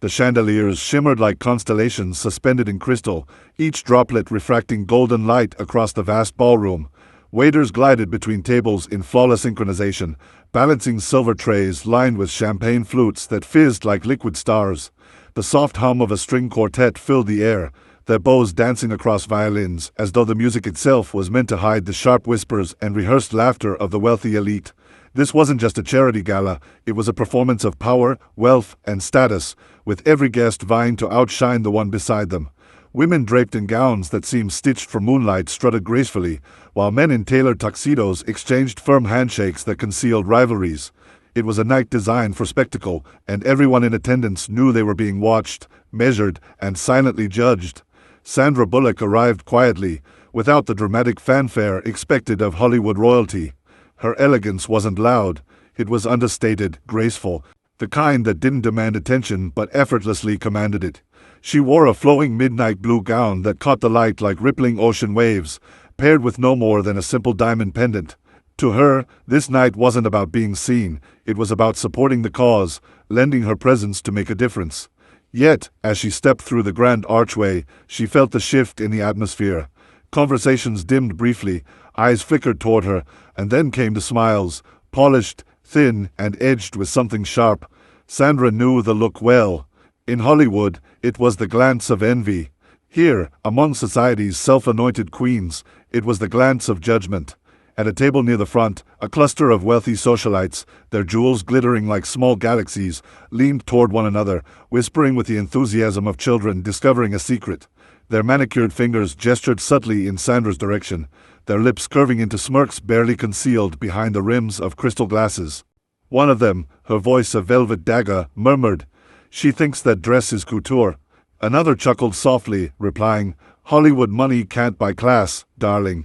The chandeliers shimmered like constellations suspended in crystal, each droplet refracting golden light across the vast ballroom. Waiters glided between tables in flawless synchronization, balancing silver trays lined with champagne flutes that fizzed like liquid stars. The soft hum of a string quartet filled the air, their bows dancing across violins, as though the music itself was meant to hide the sharp whispers and rehearsed laughter of the wealthy elite. This wasn't just a charity gala, it was a performance of power, wealth, and status, with every guest vying to outshine the one beside them. Women draped in gowns that seemed stitched for moonlight strutted gracefully, while men in tailored tuxedos exchanged firm handshakes that concealed rivalries. It was a night designed for spectacle, and everyone in attendance knew they were being watched, measured, and silently judged. Sandra Bullock arrived quietly, without the dramatic fanfare expected of Hollywood royalty. Her elegance wasn't loud, it was understated, graceful, the kind that didn't demand attention but effortlessly commanded it. She wore a flowing midnight blue gown that caught the light like rippling ocean waves, paired with no more than a simple diamond pendant. To her, this night wasn't about being seen, it was about supporting the cause, lending her presence to make a difference. Yet, as she stepped through the grand archway, she felt the shift in the atmosphere. Conversations dimmed briefly, eyes flickered toward her, and then came the smiles, polished, thin, and edged with something sharp. Sandra knew the look well. In Hollywood, it was the glance of envy. Here, among society's self-anointed queens, it was the glance of judgment. At a table near the front, a cluster of wealthy socialites, their jewels glittering like small galaxies, leaned toward one another, whispering with the enthusiasm of children discovering a secret. Their manicured fingers gestured subtly in Sandra's direction, their lips curving into smirks barely concealed behind the rims of crystal glasses. One of them, her voice a velvet dagger, murmured, "She thinks that dress is couture." Another chuckled softly, replying, "Hollywood money can't buy class, darling."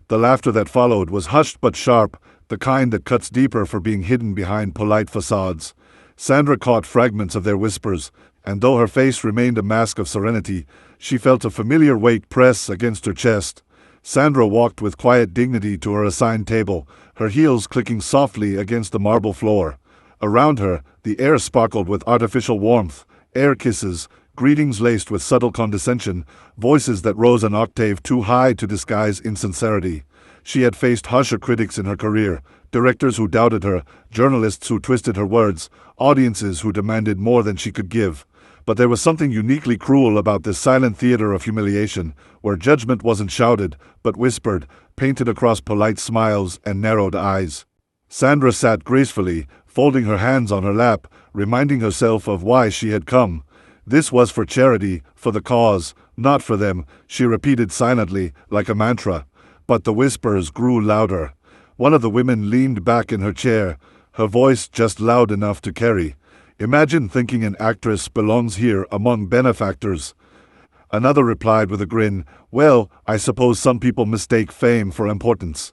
The laughter that followed was hushed but sharp, the kind that cuts deeper for being hidden behind polite facades. Sandra caught fragments of their whispers, and though her face remained a mask of serenity, she felt a familiar weight press against her chest. Sandra walked with quiet dignity to her assigned table, her heels clicking softly against the marble floor. Around her, the air sparkled with artificial warmth, air kisses, greetings laced with subtle condescension, voices that rose an octave too high to disguise insincerity. She had faced harsher critics in her career, directors who doubted her, journalists who twisted her words, audiences who demanded more than she could give. But there was something uniquely cruel about this silent theater of humiliation, where judgment wasn't shouted, but whispered, painted across polite smiles and narrowed eyes. Sandra sat gracefully, folding her hands on her lap, reminding herself of why she had come. This was for charity, for the cause, not for them, she repeated silently, like a mantra. But the whispers grew louder. One of the women leaned back in her chair, her voice just loud enough to carry. "Imagine thinking an actress belongs here among benefactors." Another replied with a grin, "Well, I suppose some people mistake fame for importance."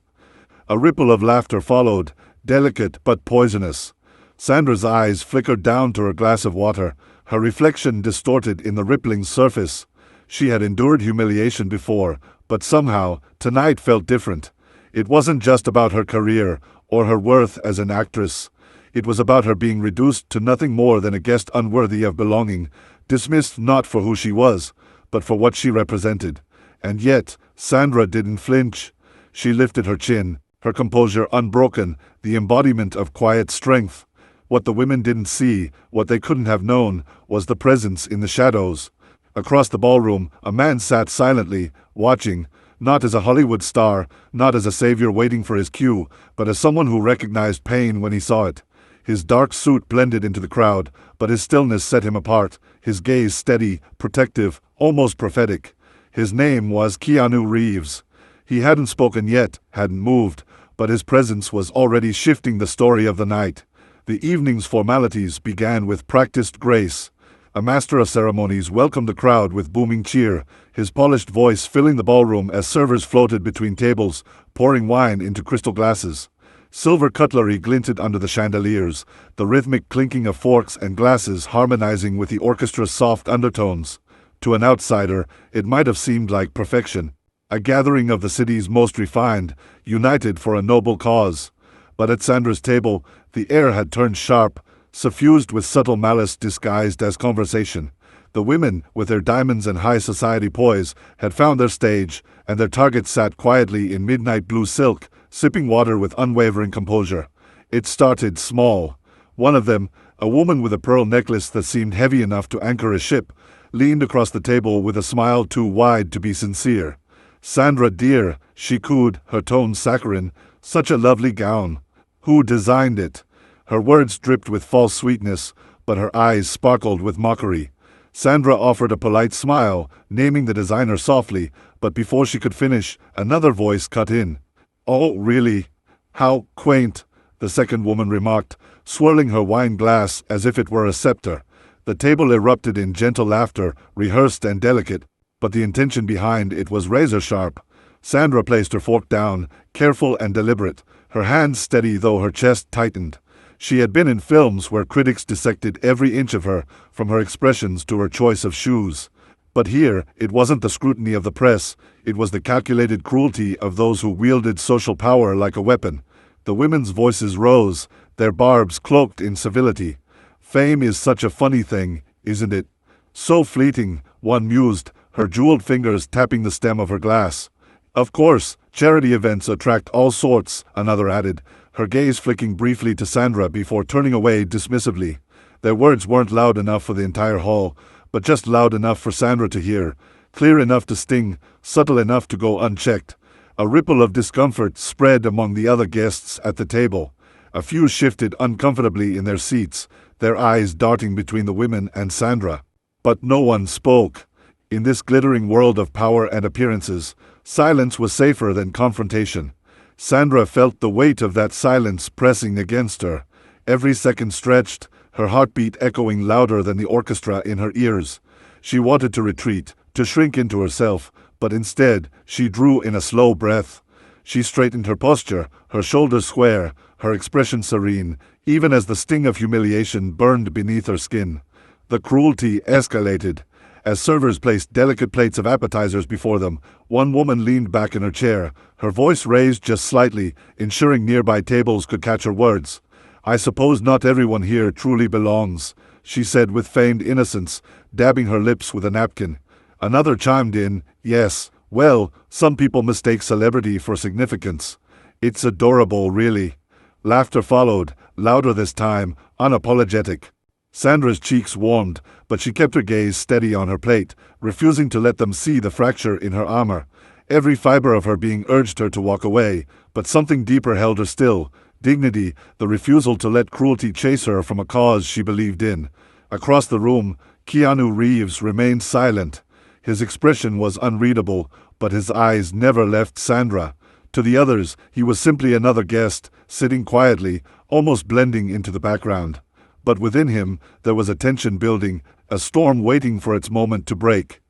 A ripple of laughter followed, delicate but poisonous. Sandra's eyes flickered down to her glass of water, her reflection distorted in the rippling surface. She had endured humiliation before, but somehow, tonight felt different. It wasn't just about her career, or her worth as an actress. It was about her being reduced to nothing more than a guest unworthy of belonging, dismissed not for who she was, but for what she represented. And yet, Sandra didn't flinch. She lifted her chin, her composure unbroken, the embodiment of quiet strength. What the women didn't see, what they couldn't have known, was the presence in the shadows. Across the ballroom, a man sat silently, watching, not as a Hollywood star, not as a savior waiting for his cue, but as someone who recognized pain when he saw it. His dark suit blended into the crowd, but his stillness set him apart, his gaze steady, protective, almost prophetic. His name was Keanu Reeves. He hadn't spoken yet, hadn't moved, but his presence was already shifting the story of the night. The evening's formalities began with practiced grace. A master of ceremonies welcomed the crowd with booming cheer, his polished voice filling the ballroom as servers floated between tables, pouring wine into crystal glasses. Silver cutlery glinted under the chandeliers, the rhythmic clinking of forks and glasses harmonizing with the orchestra's soft undertones. To an outsider, it might have seemed like perfection, a gathering of the city's most refined, united for a noble cause. But at Sandra's table, the air had turned sharp, suffused with subtle malice disguised as conversation. The women, with their diamonds and high society poise, had found their stage, and their targets sat quietly in midnight blue silk, sipping water with unwavering composure. It started small. One of them, a woman with a pearl necklace that seemed heavy enough to anchor a ship, leaned across the table with a smile too wide to be sincere. "Sandra, dear," she cooed, her tone saccharine, "such a lovely gown. Who designed it?" Her words dripped with false sweetness, but her eyes sparkled with mockery. Sandra offered a polite smile, naming the designer softly, but before she could finish, another voice cut in. "Oh, really? How quaint," the second woman remarked, swirling her wine glass as if it were a scepter. The table erupted in gentle laughter, rehearsed and delicate, but the intention behind it was razor-sharp. Sandra placed her fork down, careful and deliberate, her hands steady though her chest tightened. She had been in films where critics dissected every inch of her, from her expressions to her choice of shoes. But here, it wasn't the scrutiny of the press, it was the calculated cruelty of those who wielded social power like a weapon. The women's voices rose, their barbs cloaked in civility. "Fame is such a funny thing, isn't it? So fleeting," one mused, her jeweled fingers tapping the stem of her glass. "Of course, charity events attract all sorts," another added, her gaze flicking briefly to Sandra before turning away dismissively. Their words weren't loud enough for the entire hall, but just loud enough for Sandra to hear, clear enough to sting, subtle enough to go unchecked. A ripple of discomfort spread among the other guests at the table. A few shifted uncomfortably in their seats, their eyes darting between the women and Sandra. But no one spoke. In this glittering world of power and appearances, silence was safer than confrontation. Sandra felt the weight of that silence pressing against her. Every second stretched, her heartbeat echoing louder than the orchestra in her ears. She wanted to retreat, to shrink into herself, but instead, she drew in a slow breath. She straightened her posture, her shoulders square, her expression serene, even as the sting of humiliation burned beneath her skin. The cruelty escalated. As servers placed delicate plates of appetizers before them, one woman leaned back in her chair, her voice raised just slightly, ensuring nearby tables could catch her words. "I suppose not everyone here truly belongs," she said with feigned innocence, dabbing her lips with a napkin. Another chimed in, "Yes, well, some people mistake celebrity for significance. It's adorable, really." Laughter followed, louder this time, unapologetic. Sandra's cheeks warmed, but she kept her gaze steady on her plate, refusing to let them see the fracture in her armor. Every fiber of her being urged her to walk away, but something deeper held her still. Dignity, the refusal to let cruelty chase her from a cause she believed in. Across the room, Keanu Reeves remained silent. His expression was unreadable, but his eyes never left Sandra. To the others, he was simply another guest, sitting quietly, almost blending into the background. But within him, there was a tension building, a storm waiting for its moment to break.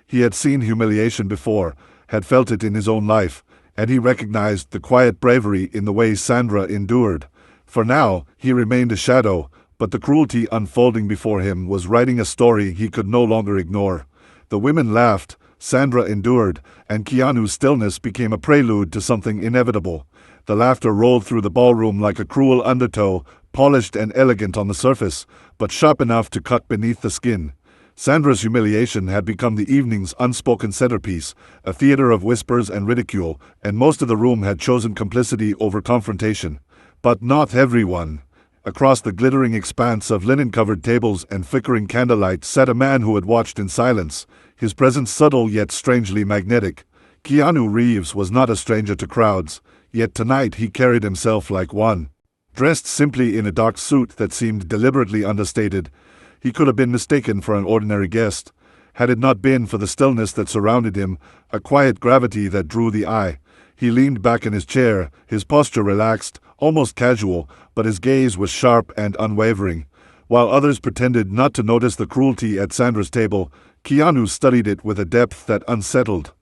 He had seen humiliation before, had felt it in his own life, and he recognized the quiet bravery in the way Sandra endured. For now, he remained a shadow, but the cruelty unfolding before him was writing a story he could no longer ignore. The women laughed, Sandra endured, and Keanu's stillness became a prelude to something inevitable. The laughter rolled through the ballroom like a cruel undertow, polished and elegant on the surface, but sharp enough to cut beneath the skin. Sandra's humiliation had become the evening's unspoken centerpiece, a theater of whispers and ridicule, and most of the room had chosen complicity over confrontation. But not everyone. Across the glittering expanse of linen-covered tables and flickering candlelight sat a man who had watched in silence, his presence subtle yet strangely magnetic. Keanu Reeves was not a stranger to crowds, yet tonight he carried himself like one. Dressed simply in a dark suit that seemed deliberately understated, he could have been mistaken for an ordinary guest, had it not been for the stillness that surrounded him, a quiet gravity that drew the eye. He leaned back in his chair, his posture relaxed, almost casual, but his gaze was sharp and unwavering. While others pretended not to notice the cruelty at Sandra's table, Keanu studied it with a depth that unsettled.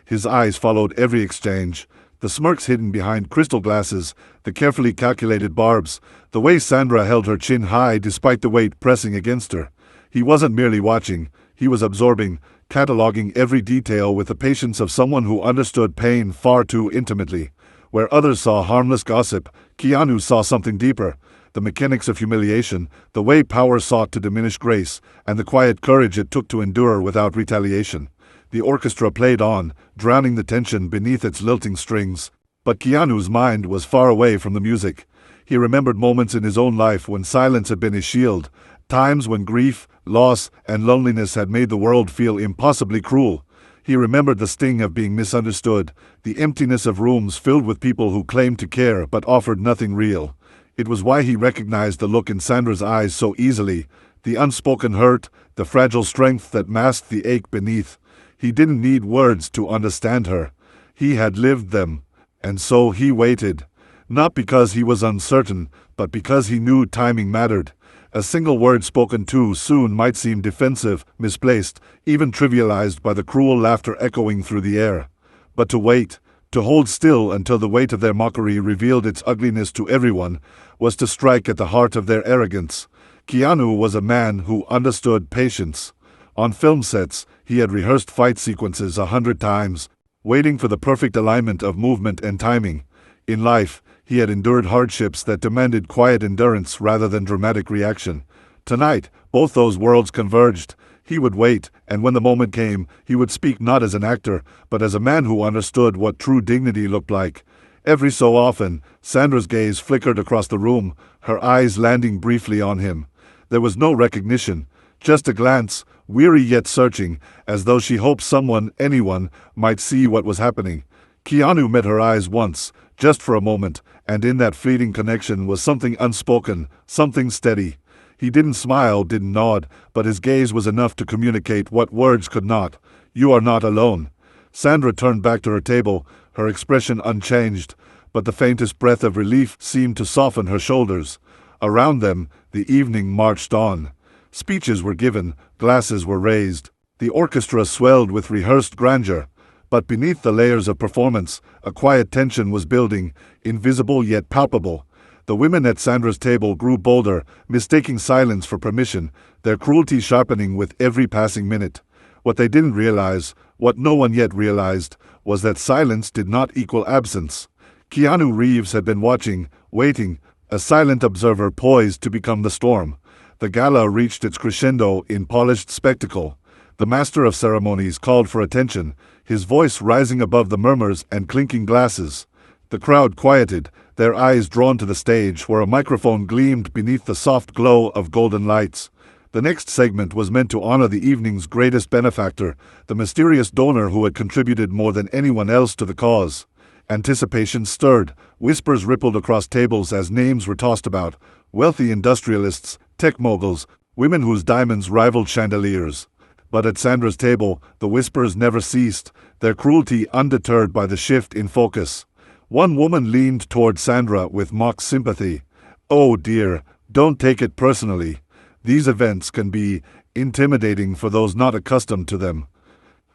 His eyes followed every exchange, the smirks hidden behind crystal glasses, the carefully calculated barbs, the way Sandra held her chin high despite the weight pressing against her. He wasn't merely watching, he was absorbing, cataloging every detail with the patience of someone who understood pain far too intimately. Where others saw harmless gossip, Keanu saw something deeper, the mechanics of humiliation, the way power sought to diminish grace, and the quiet courage it took to endure without retaliation. The orchestra played on, drowning the tension beneath its lilting strings. But Keanu's mind was far away from the music. He remembered moments in his own life when silence had been his shield, times when grief, loss, and loneliness had made the world feel impossibly cruel. He remembered the sting of being misunderstood, the emptiness of rooms filled with people who claimed to care but offered nothing real. It was why he recognized the look in Sandra's eyes so easily, the unspoken hurt, the fragile strength that masked the ache beneath. He didn't need words to understand her. He had lived them. And so he waited. Not because he was uncertain, but because he knew timing mattered. A single word spoken too soon might seem defensive, misplaced, even trivialized by the cruel laughter echoing through the air. But to wait, to hold still until the weight of their mockery revealed its ugliness to everyone, was to strike at the heart of their arrogance. Keanu was a man who understood patience. On film sets, he had rehearsed fight sequences 100 times, waiting for the perfect alignment of movement and timing. In life, he had endured hardships that demanded quiet endurance rather than dramatic reaction. Tonight, both those worlds converged. He would wait, and when the moment came, he would speak not as an actor, but as a man who understood what true dignity looked like. Every so often, Sandra's gaze flickered across the room, her eyes landing briefly on him. There was no recognition, just a glance, weary yet searching, as though she hoped someone, anyone, might see what was happening. Keanu met her eyes once, just for a moment, and in that fleeting connection was something unspoken, something steady. He didn't smile, didn't nod, but his gaze was enough to communicate what words could not. "You are not alone." Sandra turned back to her table, her expression unchanged, but the faintest breath of relief seemed to soften her shoulders. Around them, the evening marched on. Speeches were given, glasses were raised. The orchestra swelled with rehearsed grandeur. But beneath the layers of performance, a quiet tension was building, invisible yet palpable. The women at Sandra's table grew bolder, mistaking silence for permission, their cruelty sharpening with every passing minute. What they didn't realize, what no one yet realized, was that silence did not equal absence. Keanu Reeves had been watching, waiting, a silent observer poised to become the storm. The gala reached its crescendo in polished spectacle. The master of ceremonies called for attention, his voice rising above the murmurs and clinking glasses. The crowd quieted, their eyes drawn to the stage where a microphone gleamed beneath the soft glow of golden lights. The next segment was meant to honor the evening's greatest benefactor, the mysterious donor who had contributed more than anyone else to the cause. Anticipation stirred, whispers rippled across tables as names were tossed about. Wealthy industrialists, tech moguls, women whose diamonds rivaled chandeliers. But at Sandra's table, the whispers never ceased, their cruelty undeterred by the shift in focus. One woman leaned toward Sandra with mock sympathy. "Oh dear, don't take it personally. These events can be intimidating for those not accustomed to them."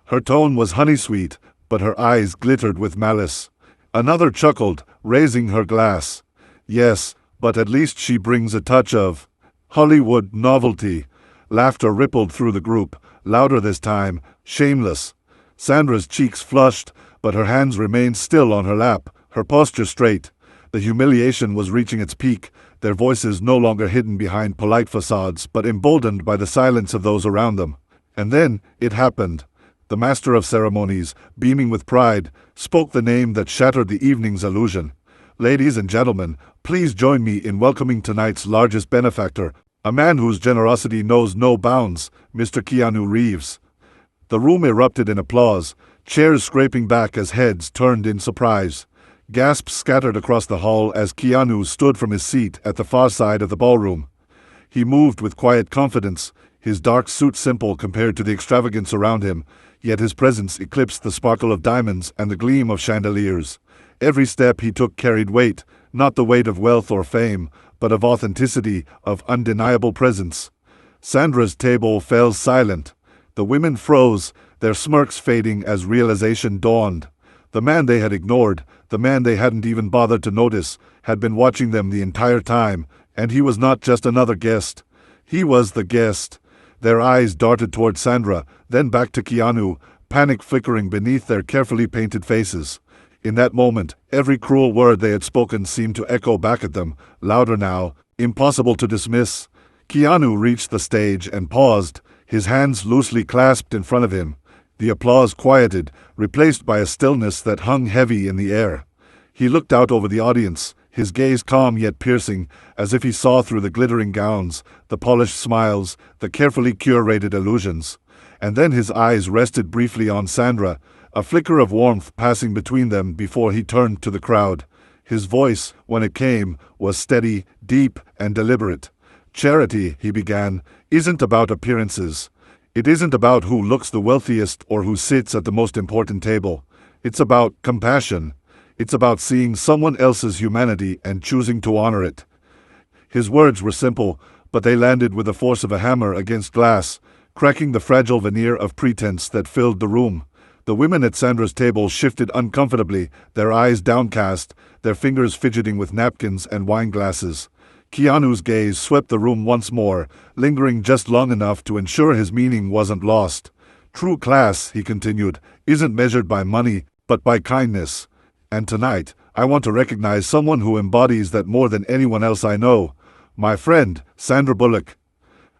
Her tone was honey-sweet, but her eyes glittered with malice. Another chuckled, raising her glass. "Yes, but at least she brings a touch of Hollywood novelty." Laughter rippled through the group, louder this time, shameless. Sandra's cheeks flushed, but her hands remained still on her lap, her posture straight. The humiliation was reaching its peak, their voices no longer hidden behind polite facades but emboldened by the silence of those around them. And then, it happened. The master of ceremonies, beaming with pride, spoke the name that shattered the evening's illusion. "Ladies and gentlemen, please join me in welcoming tonight's largest benefactor, a man whose generosity knows no bounds, Mr. Keanu Reeves." The room erupted in applause, chairs scraping back as heads turned in surprise. Gasps scattered across the hall as Keanu stood from his seat at the far side of the ballroom. He moved with quiet confidence, his dark suit simple compared to the extravagance around him, yet his presence eclipsed the sparkle of diamonds and the gleam of chandeliers. Every step he took carried weight, not the weight of wealth or fame, but of authenticity, of undeniable presence. Sandra's table fell silent. The women froze, their smirks fading as realization dawned. The man they had ignored, the man they hadn't even bothered to notice, had been watching them the entire time, and he was not just another guest. He was the guest. Their eyes darted toward Sandra, then back to Keanu, panic flickering beneath their carefully painted faces. In that moment, every cruel word they had spoken seemed to echo back at them, louder now, Impossible to dismiss. Keanu reached the stage and paused, his hands loosely clasped in front of him. The applause quieted, replaced by a stillness that hung heavy in the air. He looked out over the audience, his gaze calm yet piercing, as if he saw through the glittering gowns, the polished smiles, the carefully curated illusions. And then his eyes rested briefly on Sandra, a flicker of warmth passing between them before he turned to the crowd. His voice, when it came, was steady, deep, and deliberate. "Charity," he began, "isn't about appearances. It isn't about who looks the wealthiest or who sits at the most important table. It's about compassion. It's about seeing someone else's humanity and choosing to honor it." His words were simple, but they landed with the force of a hammer against glass, cracking the fragile veneer of pretense that filled the room. The women at Sandra's table shifted uncomfortably, their eyes downcast, their fingers fidgeting with napkins and wine glasses. Keanu's gaze swept the room once more, lingering just long enough to ensure his meaning wasn't lost. "True class," he continued, "isn't measured by money, but by kindness. And tonight, I want to recognize someone who embodies that more than anyone else I know. My friend, Sandra Bullock."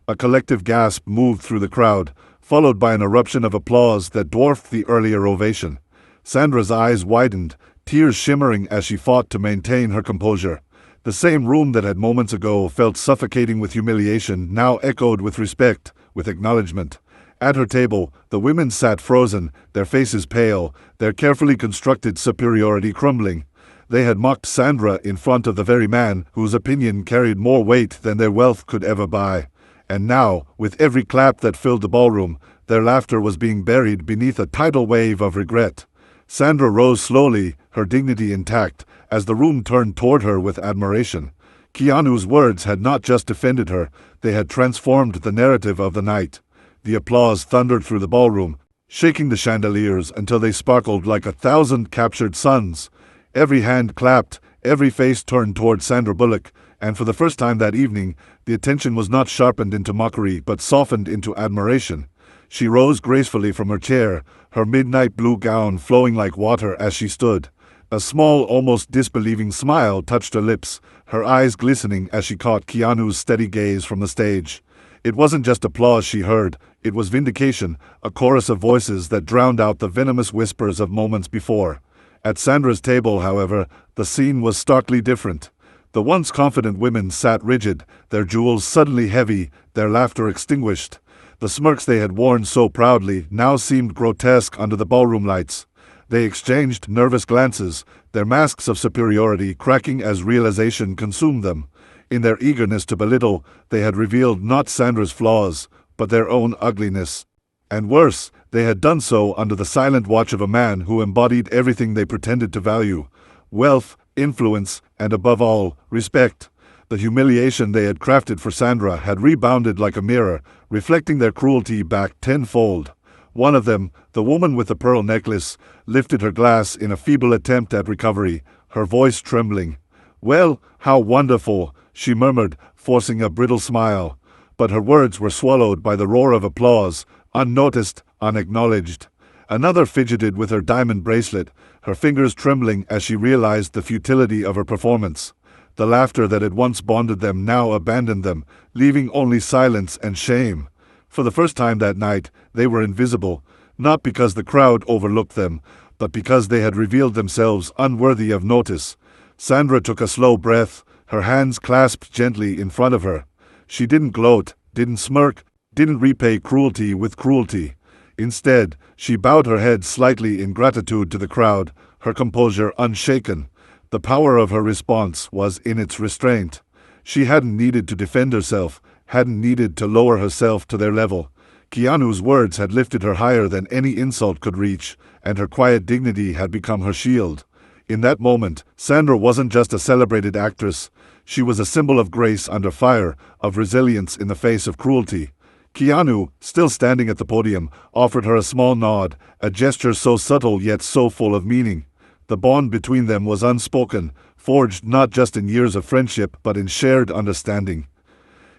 A collective gasp moved through the crowd, followed by an eruption of applause that dwarfed the earlier ovation. Sandra's eyes widened, tears shimmering as she fought to maintain her composure. The same room that had moments ago felt suffocating with humiliation now echoed with respect, with acknowledgement. At her table, the women sat frozen, their faces pale, their carefully constructed superiority crumbling. They had mocked Sandra in front of the very man whose opinion carried more weight than their wealth could ever buy. And now, with every clap that filled the ballroom, their laughter was being buried beneath a tidal wave of regret. Sandra rose slowly, her dignity intact, as the room turned toward her with admiration. Keanu's words had not just defended her, they had transformed the narrative of the night. The applause thundered through the ballroom, shaking the chandeliers until they sparkled like 1,000 captured suns. Every hand clapped, every face turned toward Sandra Bullock, and for the first time that evening, the attention was not sharpened into mockery but softened into admiration. She rose gracefully from her chair, her midnight blue gown flowing like water as she stood. A small, almost disbelieving smile touched her lips, her eyes glistening as she caught Keanu's steady gaze from the stage. It wasn't just applause she heard, it was vindication, a chorus of voices that drowned out the venomous whispers of moments before. At Sandra's table, however, the scene was starkly different. The once confident women sat rigid, their jewels suddenly heavy, their laughter extinguished. The smirks they had worn so proudly now seemed grotesque under the ballroom lights. They exchanged nervous glances, their masks of superiority cracking as realization consumed them. In their eagerness to belittle, they had revealed not Sandra's flaws, but their own ugliness. And worse, they had done so under the silent watch of a man who embodied everything they pretended to value: wealth, influence, and above all, respect. The humiliation they had crafted for Sandra had rebounded like a mirror, reflecting their cruelty back tenfold. One of them, the woman with the pearl necklace, lifted her glass in a feeble attempt at recovery, her voice trembling. "Well, how wonderful," she murmured, forcing a brittle smile. But her words were swallowed by the roar of applause, unnoticed, unacknowledged. Another fidgeted with her diamond bracelet, her fingers trembling as she realized the futility of her performance. The laughter that had once bonded them now abandoned them, leaving only silence and shame. For the first time that night, they were invisible, not because the crowd overlooked them, but because they had revealed themselves unworthy of notice. Sandra took a slow breath, her hands clasped gently in front of her. She didn't gloat, didn't smirk, didn't repay cruelty with cruelty. Instead, she bowed her head slightly in gratitude to the crowd, her composure unshaken. The power of her response was in its restraint. She hadn't needed to defend herself, hadn't needed to lower herself to their level. Keanu's words had lifted her higher than any insult could reach, and her quiet dignity had become her shield. In that moment, Sandra wasn't just a celebrated actress. She was a symbol of grace under fire, of resilience in the face of cruelty. Keanu, still standing at the podium, offered her a small nod, a gesture so subtle yet so full of meaning. The bond between them was unspoken, forged not just in years of friendship but in shared understanding.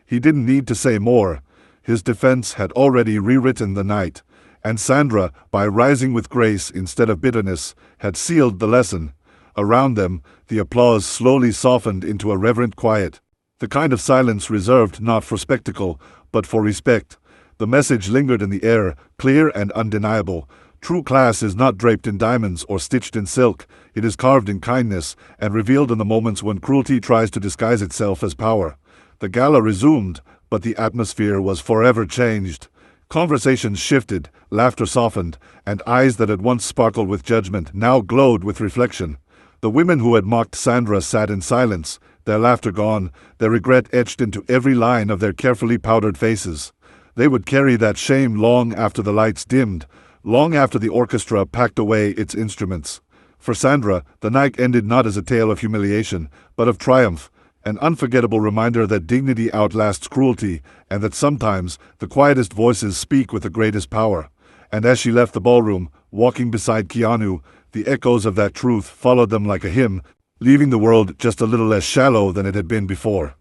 He didn't need to say more. His defense had already rewritten the night, and Sandra, by rising with grace instead of bitterness, had sealed the lesson. Around them, the applause slowly softened into a reverent quiet. the kind of silence reserved not for spectacle, but for respect. The message lingered in the air, clear and undeniable. True class is not draped in diamonds or stitched in silk. It is carved in kindness and revealed in the moments when cruelty tries to disguise itself as power. The gala resumed, but the atmosphere was forever changed. Conversations shifted, laughter softened, and eyes that had once sparkled with judgment now glowed with reflection. The women who had mocked Sandra sat in silence, their laughter gone, their regret etched into every line of their carefully powdered faces. They would carry that shame long after the lights dimmed, long after the orchestra packed away its instruments. For Sandra, the night ended not as a tale of humiliation, but of triumph, an unforgettable reminder that dignity outlasts cruelty, and that sometimes the quietest voices speak with the greatest power. And as she left the ballroom, walking beside Keanu, the echoes of that truth followed them like a hymn, leaving the world just a little less shallow than it had been before.